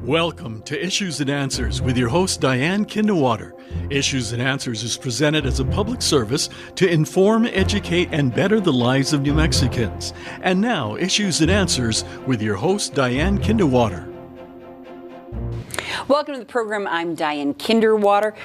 Welcome to Issues and Answers with your host, Diane Kinderwater. Issues and Answers is presented as a public service to inform, educate, and better the lives of New Mexicans. And now, Issues and Answers with your host, Diane Kinderwater. Welcome to the program. I'm Diane Kinderwater.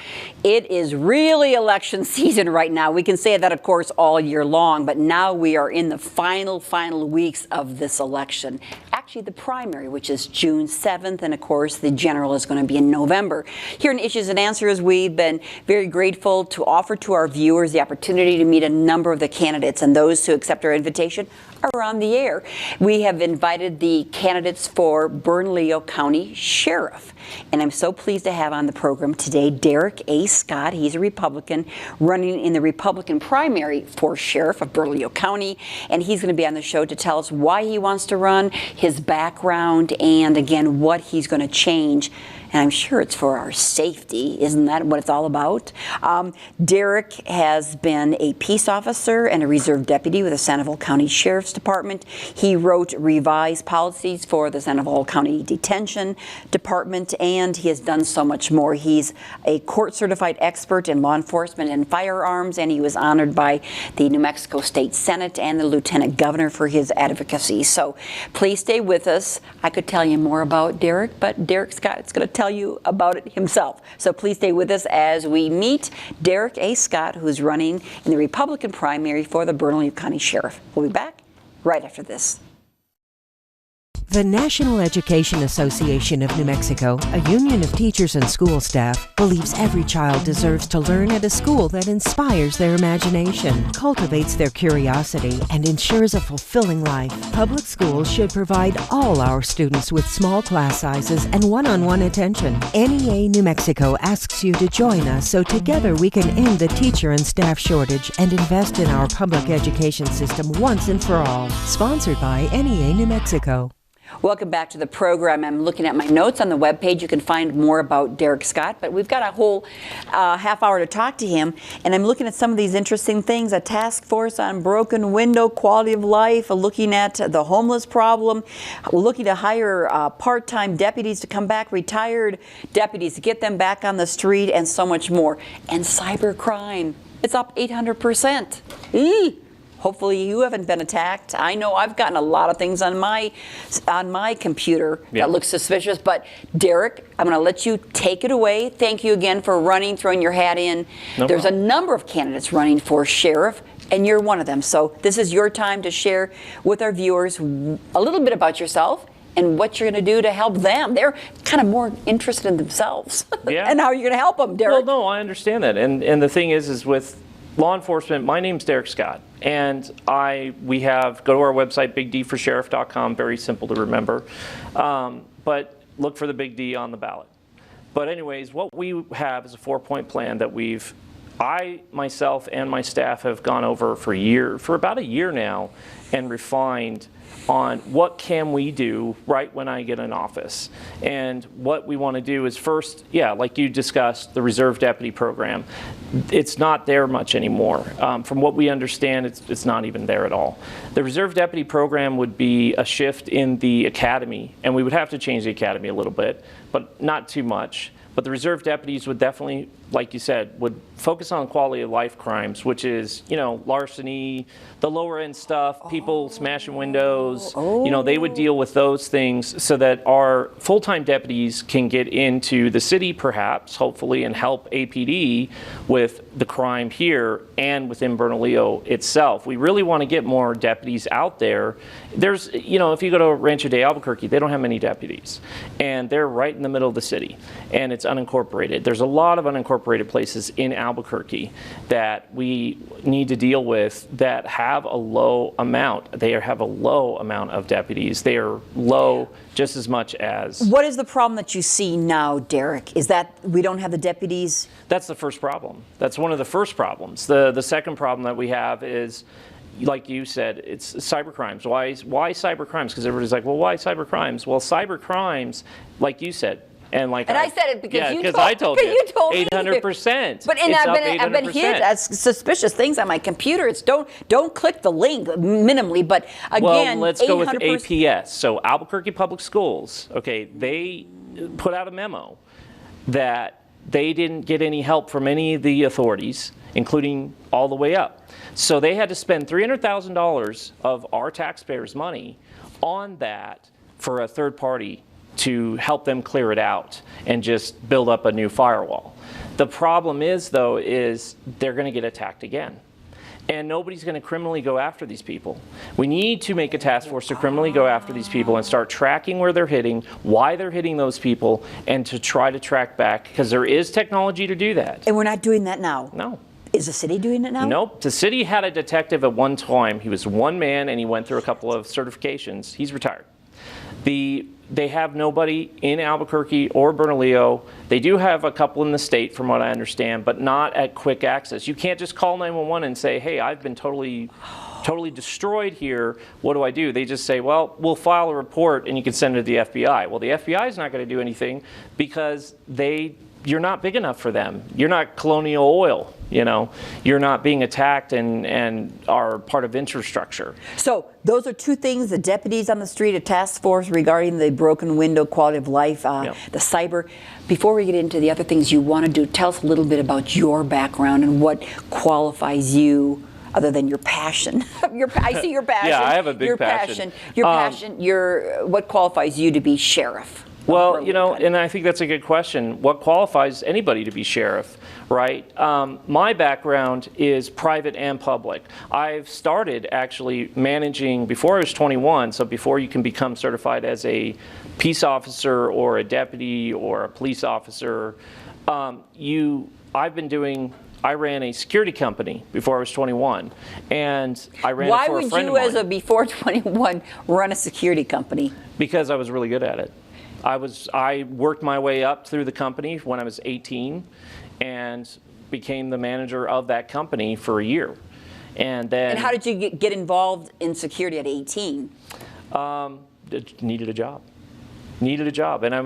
It is really election season right now. We can say that, of course, all year long, but now we are in the final weeks of this election. Actually, the primary, which is June 7th, and of course, the general is going to be in November. Here in Issues and Answers, we've been very grateful to offer to our viewers the opportunity to meet a number of the candidates, and those who accept our invitation are on the air. We have invited the candidates for Bernalillo County Sheriff. And I'm so pleased to have on the program today Dereck A. Scott. He's a Republican running in the Republican primary for Sheriff of Bernalillo County. And he's going to be on the show to tell us why he wants to run, his background, and again, what he's going to change. And I'm sure it's for our safety. Isn't that what it's all about? Dereck has been a peace officer and a reserve deputy with the Sandoval County Sheriff's Department. He wrote revised policies for the Sandoval County Detention Department, and he has done so much more. He's a court-certified expert in law enforcement and firearms, and he was honored by the New Mexico State Senate and the Lieutenant Governor for his advocacy. So please stay with us. I could tell you more about Dereck, but Dereck Scott is going to tell you about it himself. So please stay with us as we meet Dereck A. Scott, who's running in the Republican primary for the Bernalillo County Sheriff. We'll be back right after this. The National Education Association of New Mexico, a union of teachers and school staff, believes every child deserves to learn at a school that inspires their imagination, cultivates their curiosity, and ensures a fulfilling life. Public schools should provide all our students with small class sizes and one-on-one attention. NEA New Mexico asks you to join us so together we can end the teacher and staff shortage and invest in our public education system once and for all. Sponsored by NEA New Mexico. Welcome back to the program. I'm looking at my notes on the webpage. You can find more about Dereck Scott, but we've got a whole half hour to talk to him, and I'm looking at some of these interesting things, a task force on broken window, quality of life, looking at the homeless problem, looking to hire part-time deputies to come back, retired deputies to get them back on the street, and so much more. And cybercrime, it's up 800%. Hopefully you haven't been attacked. I know I've gotten a lot of things on my computer that look suspicious. But Dereck, I'm going to let you take it away. Thank you again for running, throwing your hat in. There's a number of candidates running for sheriff, and you're one of them. So this is your time to share with our viewers a little bit about yourself and what you're going to do to help them. They're kind of more interested in themselves. And how you're going to help them, Dereck. Well, no, I understand that. And the thing is with law enforcement, my name's Dereck Scott, and we go to our website, bigdforsheriff.com, very simple to remember, but look for the big D on the ballot. But anyways, what we have is a 4-point plan that I myself and my staff have gone over for about a year now and refined on what can we do right when I get in office. And what we want to do is first, like you discussed, the reserve deputy program. It's not there much anymore. From what we understand, it's not even there at all. The reserve deputy program would be a shift in the academy, and we would have to change the academy a little bit, but not too much. But the reserve deputies would definitely, like you said, would focus on quality of life crimes, which is, larceny, the lower end stuff, people smashing windows. They would deal with those things so that our full-time deputies can get into the city, perhaps, hopefully, and help APD with the crime here and within Bernalillo itself. We really want to get more deputies out there. There's, if you go to Rancho de Albuquerque, they don't have many deputies, and they're right in the middle of the city, and it's unincorporated. There's a lot of unincorporated places in Albuquerque that we need to deal with that have a low amount. They have a low amount of deputies. They are low just as much as... What is the problem that you see now, Dereck? Is that we don't have the deputies? That's the first problem. That's one of the first problems. The second problem that we have is, like you said, it's cybercrimes. Why cybercrimes? Because everybody's like, well, why cybercrimes? Well, cybercrimes, like you said, And I said it because I told you. 800%. But I've been hit as suspicious things on my computer. It's don't click the link minimally. But again, well, let's go with APS. So Albuquerque Public Schools. Okay, they put out a memo that they didn't get any help from any of the authorities, including all the way up. So they had to spend $300,000 of our taxpayers' money on that for a third party to help them clear it out and just build up a new firewall. The problem is, though, is they're going to get attacked again. And nobody's going to criminally go after these people. We need to make a task force to criminally go after these people and start tracking where they're hitting, why they're hitting those people, and to try to track back, because there is technology to do that. And we're not doing that now? No. Is the city doing it now? Nope. The city had a detective at one time. He was one man, and he went through a couple of certifications. He's retired. They have nobody in Albuquerque or Bernalillo. They do have a couple in the state, from what I understand, but not at quick access. You can't just call 911 and say, hey, I've been totally destroyed here. What do I do? They just say, well, we'll file a report and you can send it to the FBI. Well, the FBI is not going to do anything because you're not big enough for them. You're not Colonial Oil, you know. You're not being attacked and are part of infrastructure. So those are two things: the deputies on the street, a task force regarding the broken window, quality of life, the cyber. Before we get into the other things you want to do, tell us a little bit about your background and what qualifies you, other than your passion. I see your passion. Yeah, I have a big passion. Your passion. What qualifies you to be sheriff? Well, you know, and I think that's a good question. What qualifies anybody to be sheriff, right? My background is private and public. I've started actually managing before I was 21, so before you can become certified as a peace officer or a deputy or a police officer, I ran a security company before I was 21, and I ran it for a friend of mine. Why would you, as a before 21, run a security company? Because I was really good at it. I worked my way up through the company when I was 18 and became the manager of that company for a year. And then. And how did you get involved in security at 18? Needed a job. And I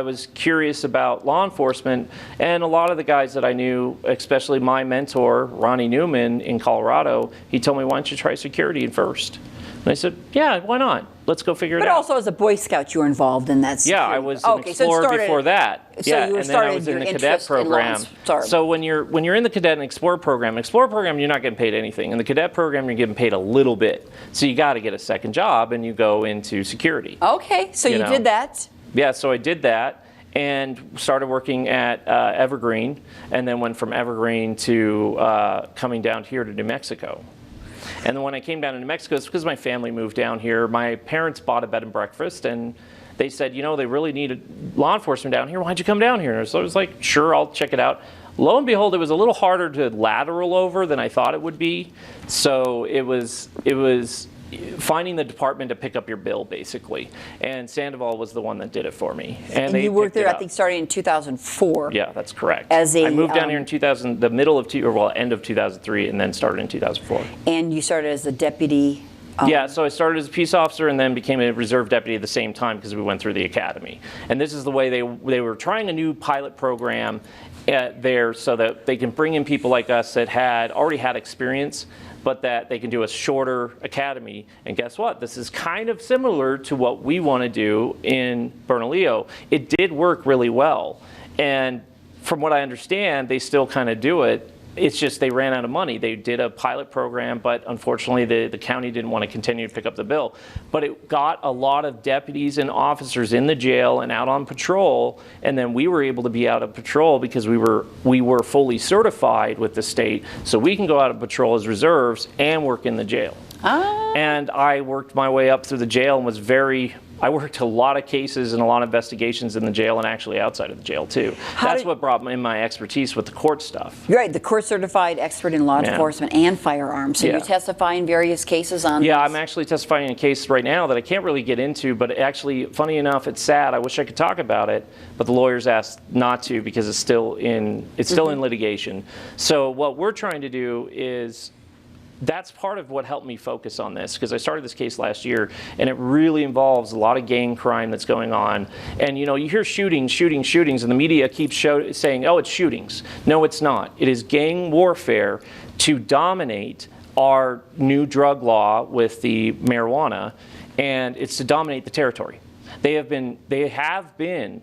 was curious about law enforcement, and a lot of the guys that I knew, especially my mentor, Ronnie Newman in Colorado, he told me, why don't you try security first? And I said, yeah, why not? Let's go figure it out. But also as a Boy Scout, you were involved in that security. Yeah, I was an explorer before that. So you and then I was in the cadet program. So when you're in the cadet and explorer program, you're not getting paid anything. In the cadet program, you're getting paid a little bit. So you got to get a second job, and you go into security. Okay, so you did that. Yeah, so I did that and started working at Evergreen, and then went from Evergreen to coming down here to New Mexico. And then when I came down to New Mexico, it's because my family moved down here. My parents bought a bed and breakfast, and they said, you know, they really needed law enforcement down here. Why'd you come down here? So I was like, sure, I'll check it out. Lo and behold, it was a little harder to lateral over than I thought it would be. So it was finding the department to pick up your bill, basically. And Sandoval was the one that did it for me. And you worked there, I think, starting in 2004. Yeah, that's correct. I moved down here in end of 2003, and then started in 2004. And you started as a deputy. Yeah, so I started as a peace officer and then became a reserve deputy at the same time because we went through the academy. And this is the way they were trying a new pilot program there so that they can bring in people like us that already had experience, but that they can do a shorter academy. And guess what? This is kind of similar to what we want to do in Bernalillo. It did work really well. And from what I understand, they still kind of do it. It's just they ran out of money. They did a pilot program, but unfortunately the county didn't want to continue to pick up the bill. But it got a lot of deputies and officers in the jail and out on patrol, and then we were able to be out of patrol because we were fully certified with the state, so we can go out of patrol as reserves and work in the jail. And I worked my way up through the jail and I worked a lot of cases and a lot of investigations in the jail and actually outside of the jail too. That's what brought in my expertise with the court stuff. You're right, the court certified expert in law enforcement and firearms. So you testify in various cases on Yeah, I'm actually testifying in a case right now that I can't really get into, but actually, funny enough, it's sad. I wish I could talk about it, but the lawyers asked not to because it's still in litigation. So what we're trying to do is that's part of what helped me focus on this, because I started this case last year, and it really involves a lot of gang crime that's going on. And you hear shootings, and the media keeps saying, oh, it's shootings. No, it's not. It is gang warfare to dominate our new drug law with the marijuana, and it's to dominate the territory. They have been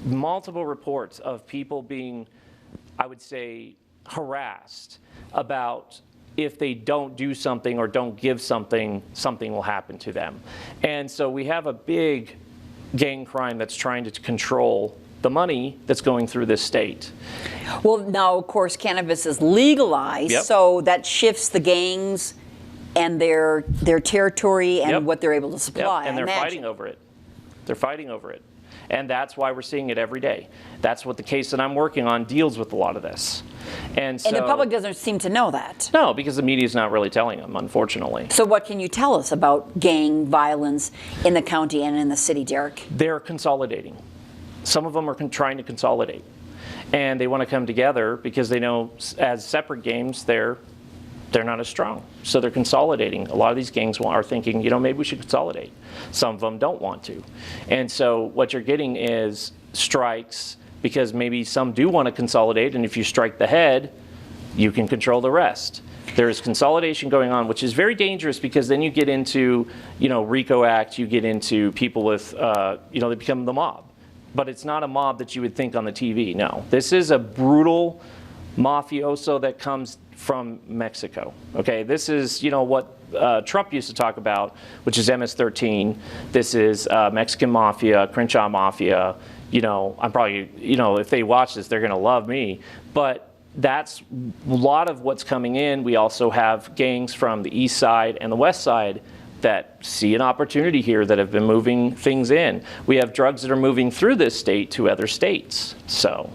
multiple reports of people being, I would say, harassed about if they don't do something or don't give something, something will happen to them. And so we have a big gang crime that's trying to control the money that's going through this state. Well, now, of course, cannabis is legalized, Yep. so that shifts the gangs and their territory and Yep. what they're able to supply. Yep. And I they're imagine. fighting over it. They're fighting over it. And that's why we're seeing it every day. That's what the case that I'm working on deals with a lot of this. And so, And the public doesn't seem to know that. no, because the media is not really telling them, unfortunately. So what can you tell us about gang violence in the county and in the city, Dereck? They're consolidating. Some of them are trying to consolidate. And they want to come together because they know as separate games, they're not as strong. So they're consolidating. A lot of these gangs are thinking, maybe we should consolidate. Some of them don't want to. And so what you're getting is strikes because maybe some do want to consolidate, and if you strike the head, you can control the rest. There's consolidation going on, which is very dangerous because then you get into, RICO Act, you get into people with, they become the mob. But it's not a mob that you would think on the TV, no. This is a brutal mafioso that comes from Mexico, okay? This is, what Trump used to talk about, which is MS-13. This is Mexican Mafia, Crenshaw Mafia. I'm probably, if they watch this, they're gonna love me. But that's a lot of what's coming in. We also have gangs from the east side and the west side that see an opportunity here that have been moving things in. We have drugs that are moving through this state to other states, so.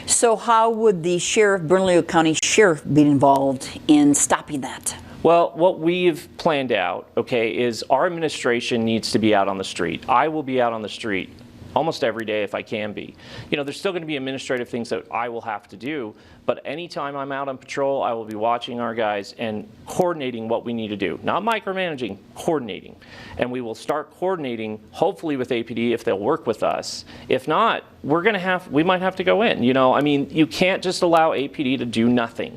So how would the Sheriff, Bernalillo County Sheriff, be involved in stopping that? Well, what we've planned out, okay, is our administration needs to be out on the street. I will be out on the street almost every day if I can be. There's still going to be administrative things that I will have to do, but anytime I'm out on patrol, I will be watching our guys and coordinating what we need to do. Not micromanaging, coordinating. And we will start coordinating, hopefully with APD if they'll work with us. If not, we might have to go in. You can't just allow APD to do nothing.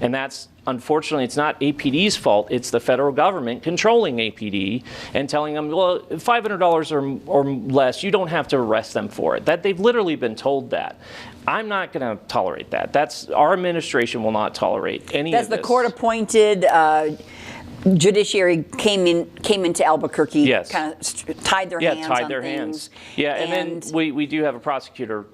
And that's, unfortunately, it's not APD's fault. It's the federal government controlling APD and telling them, well, $500 or less, you don't have to arrest them for it. That they've literally been told that. I'm not going to tolerate that. Our administration will not tolerate any of this. That's the court-appointed judiciary came into Albuquerque, Yes. kind of tied their hands on their things. hands. Yeah, and then we do have a prosecutor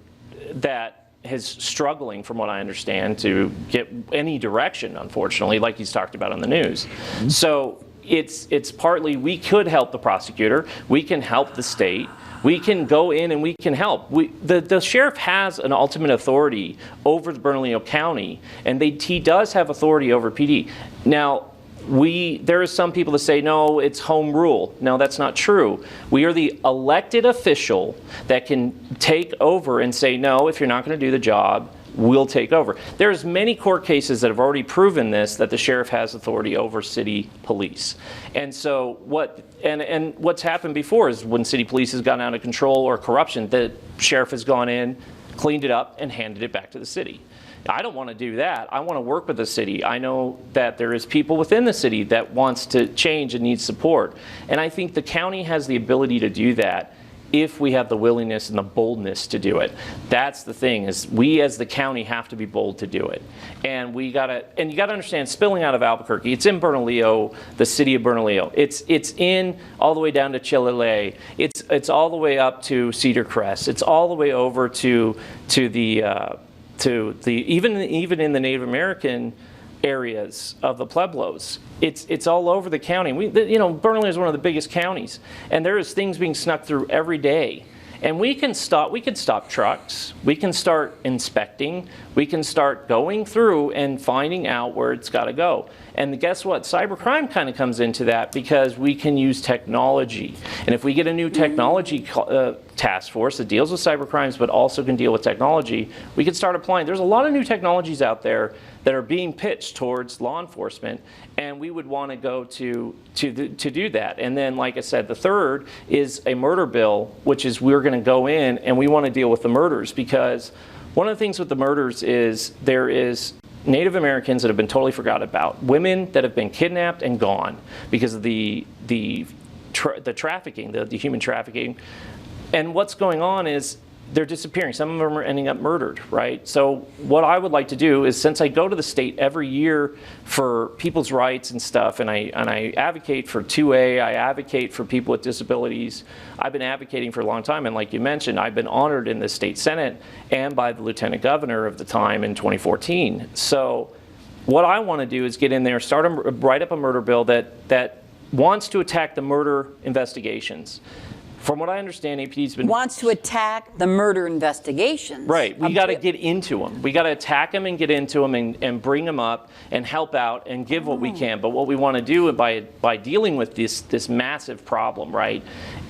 that is struggling, from what I understand, to get any direction, unfortunately, like he's talked about on the news. Mm-hmm. So it's partly we could help the prosecutor, we can help the state, we can go in and we can help. The sheriff has an ultimate authority over the Bernalillo County, and he does have authority over PD. Now, there are some people that say, no, it's home rule. No, that's not true. We are the elected official that can take over and say, no, if you're not going to do the job, we'll take over. There's many court cases that have already proven this, that the sheriff has authority over city police. And so what's happened before is when city police has gotten out of control or corruption, the sheriff has gone in, cleaned it up, and handed it back to the city. I don't want to do that. I want to work with the city. I know that there is people within the city that wants to change and needs support. And I think the county has the ability to do that if we have the willingness and the boldness to do it. That's the thing, is we as the county have to be bold to do it. And you gotta understand, spilling out of Albuquerque, it's in Bernalillo, the city of Bernalillo. It's in all the way down to Chilele. It's all the way up to Cedar Crest. It's all the way over to the even in the Native American areas of the Pueblos. It's all over the county. Bernalillo is one of the biggest counties, and there is things being snuck through every day. And we can stop trucks, we can start inspecting, we can start going through and finding out where it's got to go. And guess what? Cybercrime kind of comes into that because we can use technology. And if we get a new technology task force that deals with cybercrimes but also can deal with technology, we can start applying. There's a lot of new technologies out there that are being pitched towards law enforcement, and we would want to go to do that. And then, like I said, the third is a murder bill, which is we're going to go in and we want to deal with the murders, because one of the things with the murders is there is Native Americans that have been totally forgot about, women that have been kidnapped and gone because of the trafficking, the human trafficking. And what's going on is they're disappearing. Some of them are ending up murdered, right? So what I would like to do is, since I go to the state every year for people's rights and stuff, and I advocate for 2A, I advocate for people with disabilities. I've been advocating for a long time, and like you mentioned, I've been honored in the state Senate and by the Lieutenant Governor of the time in 2014. So what I want to do is get in there, write up a murder bill that wants to attack the murder investigations. From what I understand, APD's been... Wants to attack the murder investigations. Right. We got to get into them. We got to attack them and get into them and bring them up and help out and give what we can. But what we want to do by dealing with this massive problem, right,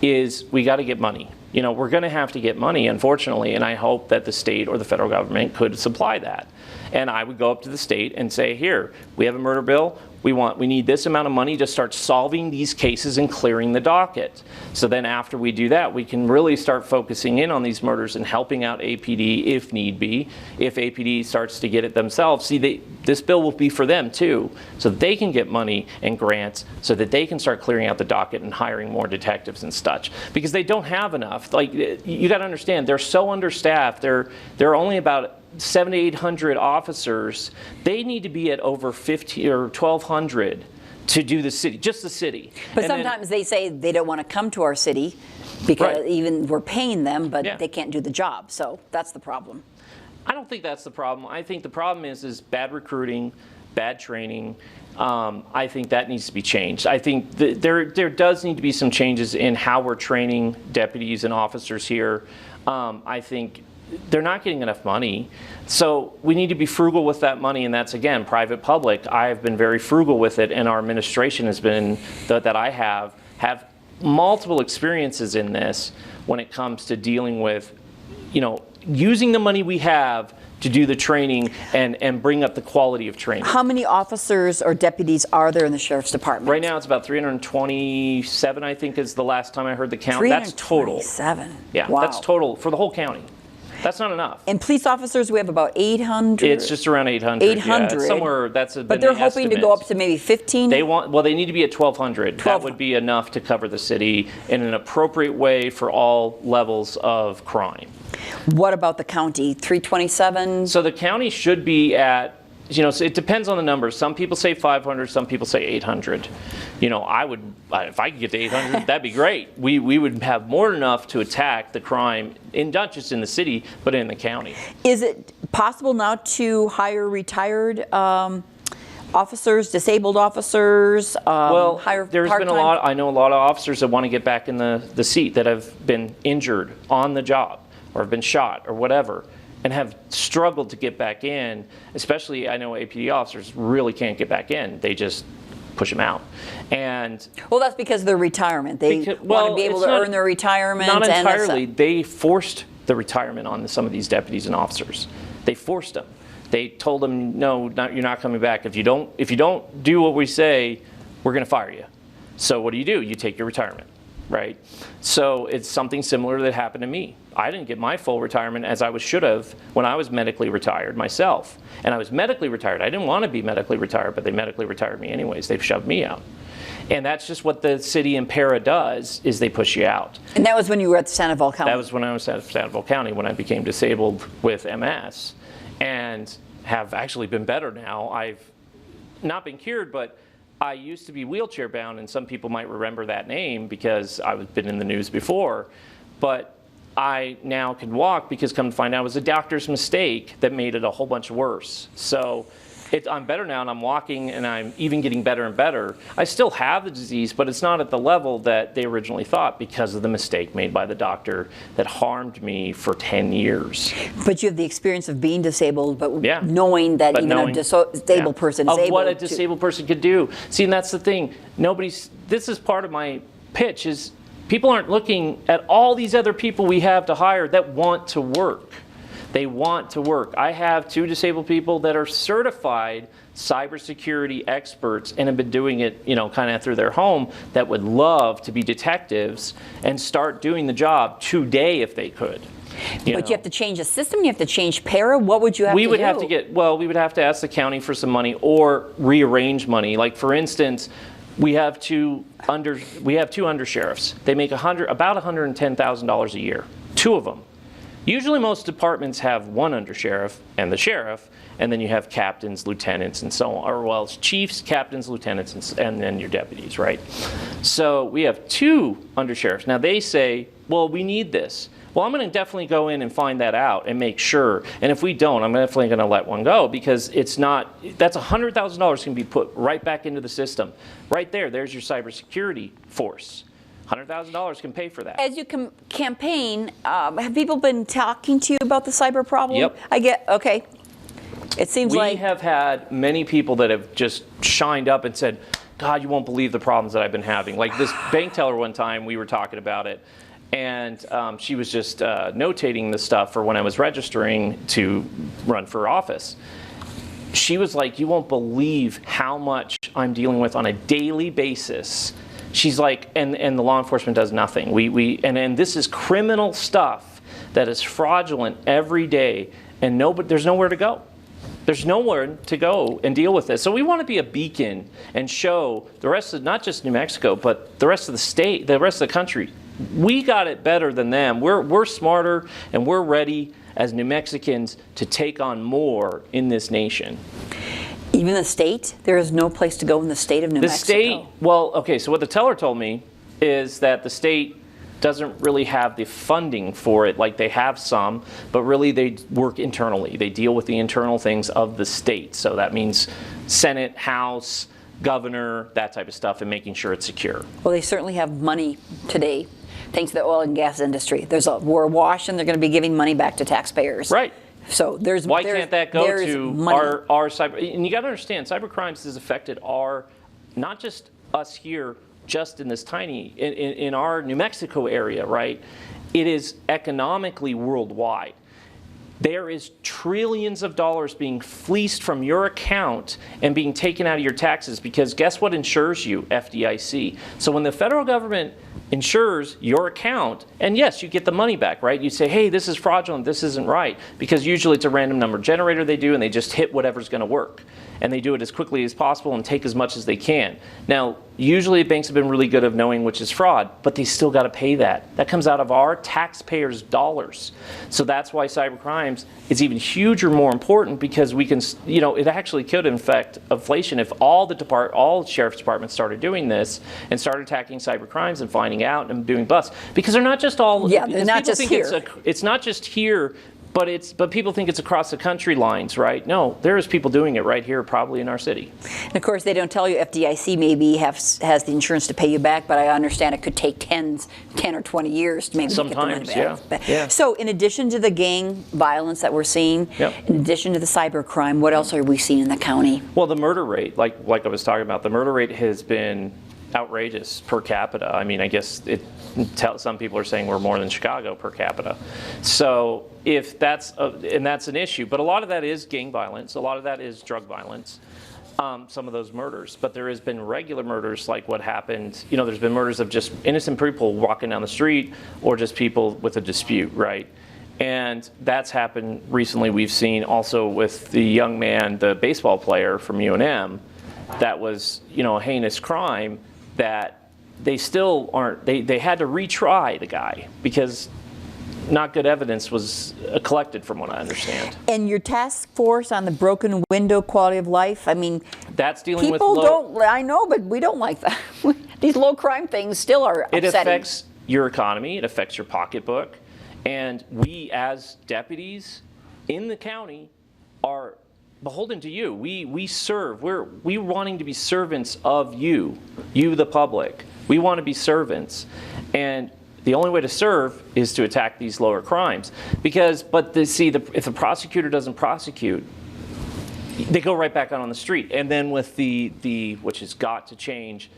is we got to get money. You know, we're going to have to get money, unfortunately, and I hope that the state or the federal government could supply that. And I would go up to the state and say, here, we have a murder bill. We need this amount of money to start solving these cases and clearing the docket. So then after we do that, we can really start focusing in on these murders and helping out APD if need be. If APD starts to get it themselves, see, this bill will be for them too, so that they can get money and grants, so that they can start clearing out the docket and hiring more detectives and such. Because they don't have enough. Like, you got to understand, they're so understaffed. There are only about 700 to 800 officers. They need to be at over 50 or 1,200 to do the city, just the city. But sometimes they say they don't want to come to our city because even we're paying them, but they can't do the job. So that's the problem. I don't think that's the problem. I think the problem is bad recruiting, bad training. I think that needs to be changed. I think there does need to be some changes in how we're training deputies and officers here. I think they're not getting enough money. So we need to be frugal with that money, and that's, again, private public. I have been very frugal with it, and our administration has been, that I have multiple experiences in this when it comes to dealing with, you know, using the money we have to do the training and bring up the quality of training. How many officers or deputies are there in the Sheriff's Department? Right now it's about 327, I think, is the last time I heard the count. 327. That's total. Yeah, wow. That's total for the whole county. That's not enough. And police officers, we have about 800. It's just around 800. 800. Yeah, somewhere that's a. But they're hoping to go up to maybe 15. They need to be at 1,200. That would be enough to cover the city in an appropriate way for all levels of crime. What about the county? 327. So the county should be at. You know, so it depends on the numbers. Some people say 500, some people say 800. You know, if I could get to 800, that'd be great. We would have more than enough to attack the crime, not just in the city, but in the county. Is it possible now to hire retired officers, disabled officers, hire there's part-time? been a lot. I know a lot of officers that want to get back in the seat that have been injured on the job or have been shot or whatever, and have struggled to get back in. Especially, I know APD officers really can't get back in. They just push them out. And well, that's because of their retirement. They want to be able to earn their retirement. Not entirely. They forced the retirement on some of these deputies and officers. They forced them. They told them, no, you're not coming back. If you don't do what we say, we're going to fire you. So what do? You take your retirement, right? So it's something similar that happened to me. I didn't get my full retirement as I should have when I was medically retired myself. And I was medically retired. I didn't want to be medically retired, but they medically retired me anyways. They've shoved me out. And that's just what the city and para does, is they push you out. And that was when you were at Sandoval County? That was when I was at Sandoval County, when I became disabled with MS. And have actually been better now. I've not been cured, but I used to be wheelchair bound, and some people might remember that name because I've been in the news before. But I now can walk because, come to find out, it was a doctor's mistake that made it a whole bunch worse. So I'm better now, and I'm walking, and I'm even getting better and better. I still have the disease, but it's not at the level that they originally thought because of the mistake made by the doctor that harmed me for 10 years. But you have the experience of being disabled, but knowing that a disabled person is able to... Of what a disabled person could do. See, and that's the thing. This is part of my pitch, is people aren't looking at all these other people we have to hire that want to work. They want to work. I have 2 disabled people that are certified cybersecurity experts and have been doing it, kind of through their home, that would love to be detectives and start doing the job today if they could. But you have to change the system. You have to change para. What would you have to do? We would have to ask the county for some money or rearrange money. Like, for instance, we have two undersheriffs. They make about $110,000 a year. 2 of them. Usually most departments have one undersheriff and the sheriff, and then you have captains, lieutenants, and so on, or well, it's chiefs, captains, lieutenants, and then your deputies, right? So we have 2 undersheriffs. Now they say, well, we need this. Well, I'm going to definitely go in and find that out and make sure. And if we don't, I'm definitely going to let one go, because it's not, that's $100,000 can be put right back into the system. Right there, there's your cybersecurity force. $100,000 can pay for that. As you campaign, have people been talking to you about the cyber problem? Yep. Okay. It seems we like have had many people that have just shined up and said, God, you won't believe the problems that I've been having. Like this bank teller one time, we were talking about it, and she was just notating the stuff for when I was registering to run for office. She was like, you won't believe how much I'm dealing with on a daily basis. She's like, and the law enforcement does nothing. And this is criminal stuff that is fraudulent every day, and there's nowhere to go. There's nowhere to go and deal with this. So we want to be a beacon and show the rest of, not just New Mexico, but the rest of the state, the rest of the country. We got it better than them. We're smarter, and we're ready as New Mexicans to take on more in this nation. even the state, there is no place to go in the state of New Mexico. The state, well, okay, so what the teller told me is that the state doesn't really have the funding for it. Like, they have some, but really they work internally. They deal with the internal things of the state. So that means Senate, House, governor, that type of stuff, and making sure it's secure. Well, they certainly have money today, thanks to the oil and gas industry. There's a war wash, and they're going to be giving money back to taxpayers. Right. So why can't that go to our cyber? And you got to understand, cyber crimes has affected not just us here, just in this tiny, in our New Mexico area, right? It is economically worldwide. There is trillions of dollars being fleeced from your account and being taken out of your taxes, because guess what insures you? FDIC. So when the federal government insures your account, and yes, you get the money back, right? You say, hey, this is fraudulent, this isn't right, because usually it's a random number generator they do, and they just hit whatever's going to work. And they do it as quickly as possible and take as much as they can. Now, usually banks have been really good at knowing which is fraud, but they still got to pay that. That comes out of our taxpayers' dollars. So that's why cyber crimes is even huger, more important, because we can, it actually could affect inflation if all sheriff's departments started doing this and started attacking cyber crimes and finding out and doing busts. Because they're not just all, yeah, they're not just here. It's not just here. But people think it's across the country lines, right? No, there's people doing it right here, probably in our city. And of course, they don't tell you FDIC maybe has the insurance to pay you back, but I understand it could take 10 or 20 years to maybe get the money back. Yeah. So in addition to the gang violence that we're seeing, in addition to the cyber crime, what else are we seeing in the county? Well, the murder rate, like I was talking about, the murder rate has been outrageous per capita. I mean, I guess some people are saying we're more than Chicago per capita. So if that's and that's an issue, but a lot of that is gang violence, a lot of that is drug violence, some of those murders. But there has been regular murders, like what happened. There's been murders of just innocent people walking down the street, or just people with a dispute, right? And that's happened recently. We've seen also with the young man, the baseball player from UNM, that was a heinous crime that they still aren't, they had to retry the guy because not good evidence was collected, from what I understand. And your task force on the broken window quality of life, I mean, that's dealing with I know, but we don't like that. These low crime things still are upsetting. It affects your economy, it affects your pocketbook, and we as deputies in the county are beholden to you. We serve. We're wanting to be servants of you, the public. We want to be servants, and the only way to serve is to attack these lower crimes. If the prosecutor doesn't prosecute, they go right back out on the street. And then with the which has got to change,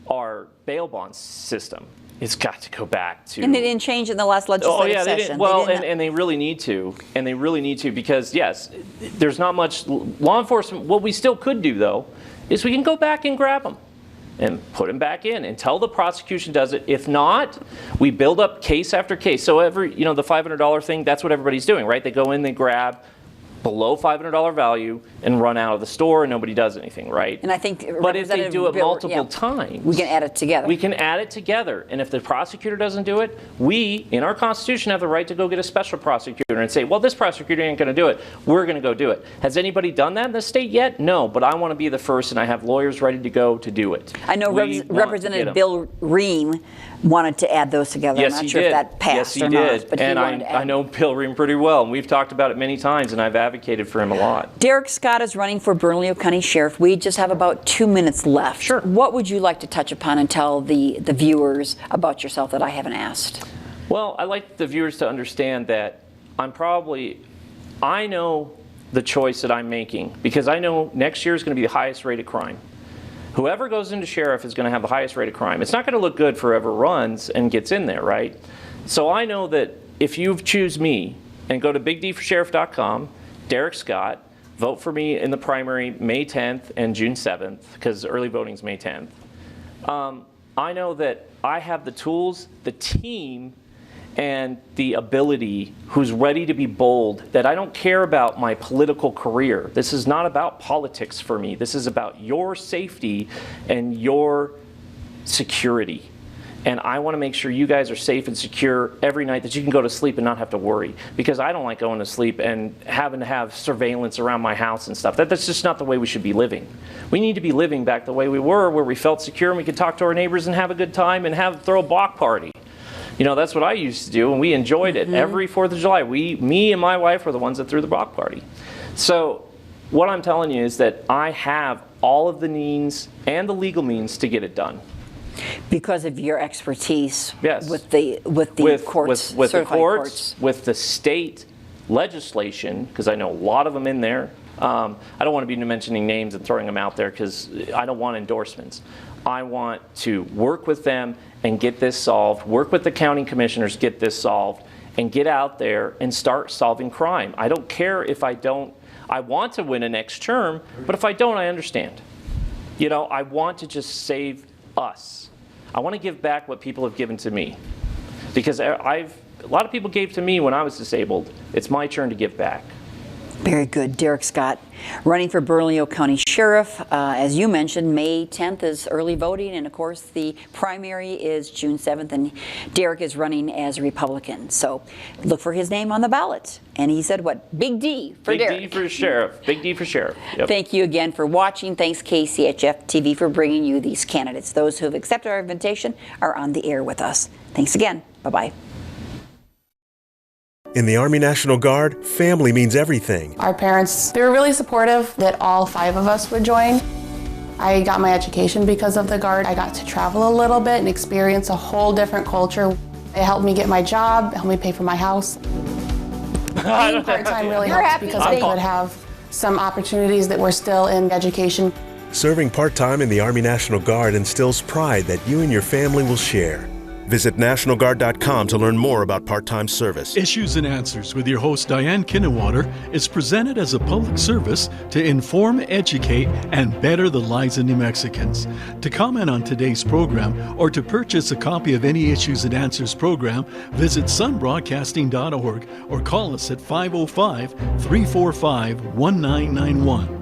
our bail bond system. It's got to go back to. And they didn't change in the last legislative session. They didn't. Well, and they really need to. And they really need to, because, yes, there's not much law enforcement. What we still could do, though, is we can go back and grab them and put them back in until the prosecution does it. If not, we build up case after case. So the $500 thing, that's what everybody's doing, right? They go in, they grab below $500 value and run out of the store and nobody does anything, right? And I think but if they do it Bill, multiple times, we can add it together. We can add it together. And if the prosecutor doesn't do it, we, in our Constitution, have the right to go get a special prosecutor and say, well, this prosecutor ain't going to do it. We're going to go do it. Has anybody done that in the state yet? No, but I want to be the first, and I have lawyers ready to go to do it. I know Representative Bill Ream wanted to add those together. Yes, I'm not sure if that passed or not. But and he I know Bill Ream pretty well, and we've talked about it many times, and I've advocated for him a lot. Dereck Scott is running for Bernalillo County Sheriff. We just have about 2 minutes left. Sure. What would you like to touch upon and tell the viewers about yourself that I haven't asked? Well, I'd like the viewers to understand that I know the choice that I'm making, because I know next year is going to be the highest rate of crime. Whoever goes into sheriff is going to have the highest rate of crime. It's not going to look good for whoever runs and gets in there, right? So I know that if you choose me and go to bigdforsheriff.com, Dereck Scott, vote for me in the primary May 10th and June 7th, because early voting is May 10th. I know that I have the tools, the team, and the ability, who's ready to be bold, that I don't care about my political career. This is not about politics for me. This is about your safety and your security. And I want to make sure you guys are safe and secure every night, that you can go to sleep and not have to worry. Because I don't like going to sleep and having to have surveillance around my house and stuff. That's just not the way we should be living. We need to be living back the way we were, where we felt secure and we could talk to our neighbors and have a good time and throw a block party. You know, that's what I used to do, and we enjoyed it. Every 4th of July, me and my wife were the ones that threw the block party. So what I'm telling you is that I have all of the means and the legal means to get it done. Because of your expertise, yes, with the courts, with the courts, with the state legislation, because I know a lot of them in there. I don't want to be mentioning names and throwing them out there, because I don't want endorsements. I want to work with them and get this solved, work with the county commissioners, get this solved, and get out there and start solving crime. I don't care if I don't. I want to win a next term, but if I don't, I understand. You know, I want to just save us. I want to give back what people have given to me, because a lot of people gave to me when I was disabled. It's my turn to give back. Very good. Dereck Scott, running for Bernalillo County Sheriff. As you mentioned, May 10th is early voting, and of course the primary is June 7th, and Dereck is running as a Republican. So look for his name on the ballot. And he said what? Big D for Dereck. Big D for Sheriff. Big D for Sheriff. Yep. Thank you again for watching. Thanks KCHF TV for bringing you these candidates. Those who have accepted our invitation are on the air with us. Thanks again. Bye-bye. In the Army National Guard, family means everything. Our parents, they were really supportive that all 5 of us would join. I got my education because of the Guard. I got to travel a little bit and experience a whole different culture. It helped me get my job, helped me pay for my house. Being part-time really helped because I could have some opportunities that were still in education. Serving part-time in the Army National Guard instills pride that you and your family will share. Visit NationalGuard.com to learn more about part-time service. Issues and Answers with your host Diane Kinnewater is presented as a public service to inform, educate, and better the lives of New Mexicans. To comment on today's program or to purchase a copy of any Issues and Answers program, visit sunbroadcasting.org or call us at 505-345-1991.